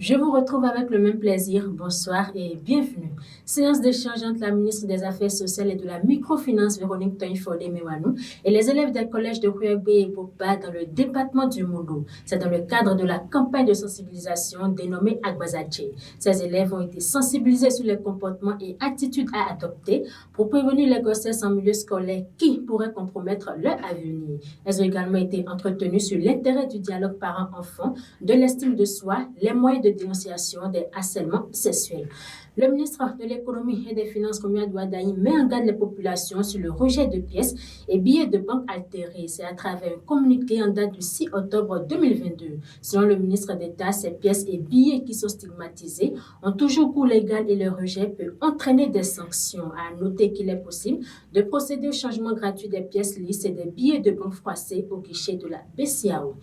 Je vous retrouve avec le même plaisir. Bonsoir et bienvenue. Séance d'échange entre la ministre des Affaires sociales et de la microfinance, Véronique Toyin-Fodé-Mewanou, et les élèves des collèges de Kouyagbé et Bopa dans le département du Mondo. C'est dans le cadre de la campagne de sensibilisation dénommée Agbazadje. Ces élèves ont été sensibilisés sur les comportements et attitudes à adopter pour prévenir les grossesses en milieu scolaire qui pourraient compromettre leur avenir. Elles ont également été entretenues sur l'intérêt du dialogue parent-enfant, de l'estime de soi, les moyens de dénonciation des harcèlements sexuels. Le ministre de l'Économie et des Finances, Koumia Douadaï, met en garde les populations sur le rejet de pièces et billets de banque altérés. C'est à travers un communiqué en date du 6 octobre 2022. Selon le ministre d'État, ces pièces et billets qui sont stigmatisés ont toujours cours légal et le rejet peut entraîner des sanctions. À noter qu'il est possible de procéder au changement gratuit des pièces lisses et des billets de banque froissés au guichet de la BCAO.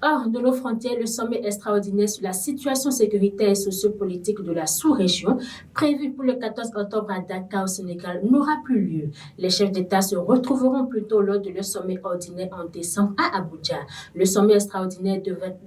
Hors de nos frontières, le sommet extraordinaire sur la situation sécuritaire et sociopolitique de la sous-région, prévu pour le 14 octobre à Dakar au Sénégal, n'aura plus lieu. Les chefs d'État se retrouveront plutôt lors de leur sommet ordinaire en décembre à Abuja. Le sommet extraordinaire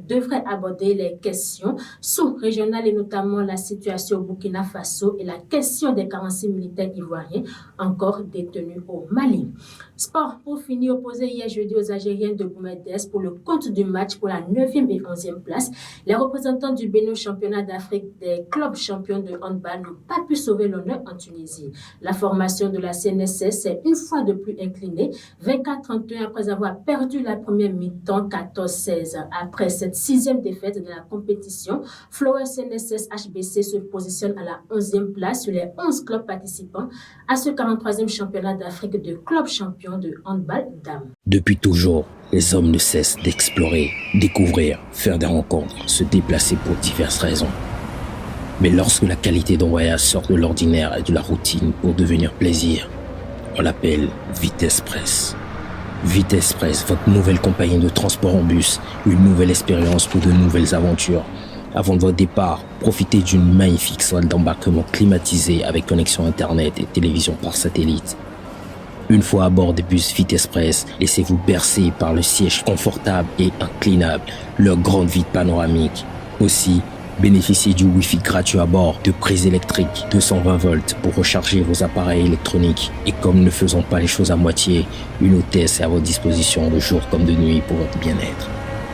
devrait aborder les questions sous-régionales et notamment la situation au Burkina Faso et la question des 46 militaires ivoiriens encore détenus au Mali. Sport, pour finir, opposé hier jeudi aux Algériens de Boumedes pour le compte du match pour la 9e et 11e place. Les représentants du Bénin au championnat d'Afrique des clubs champions de handball n'ont pas pu sauver l'honneur en Tunisie. La formation de la CNSS est une fois de plus inclinée, 24-31 après avoir perdu la première mi-temps 14-16. Après cette 6e défaite de la compétition, Flower CNSS HBC se positionne à la 11e place sur les 11 clubs participants à ce 43e championnat d'Afrique de clubs champions de handball dames. Depuis toujours, les hommes ne cessent d'explorer, découvrir, faire des rencontres, se déplacer pour diverses raisons. Mais lorsque la qualité d'un voyage sort de l'ordinaire et de la routine pour devenir plaisir, on l'appelle Vitesse Press. Vitesse Press, votre nouvelle compagnie de transport en bus, une nouvelle expérience pour de nouvelles aventures. Avant votre départ, profitez d'une magnifique salle d'embarquement climatisée avec connexion Internet et télévision par satellite. Une fois à bord des bus Vitesse Press, laissez-vous bercer par le siège confortable et inclinable, leur grande vitre panoramique. Aussi, bénéficiez du Wi-Fi gratuit à bord, de prises électriques 220 volts pour recharger vos appareils électroniques. Et comme ne faisons pas les choses à moitié, une hôtesse est à votre disposition de jour comme de nuit pour votre bien-être.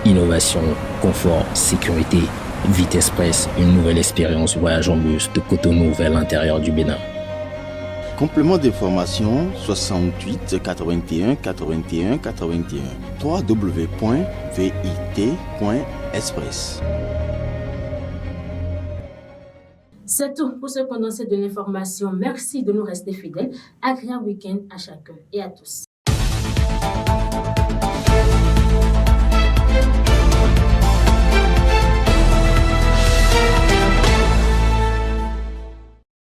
Innovation, confort, sécurité, Vitesse Press, une nouvelle expérience voyage en bus de Cotonou vers l'intérieur du Bénin. Complément d'information 68 81 81 81 www.vit.express. C'est tout pour ce condensé de l'information. Merci de nous rester fidèles. Agréable week-end à chacun et à tous.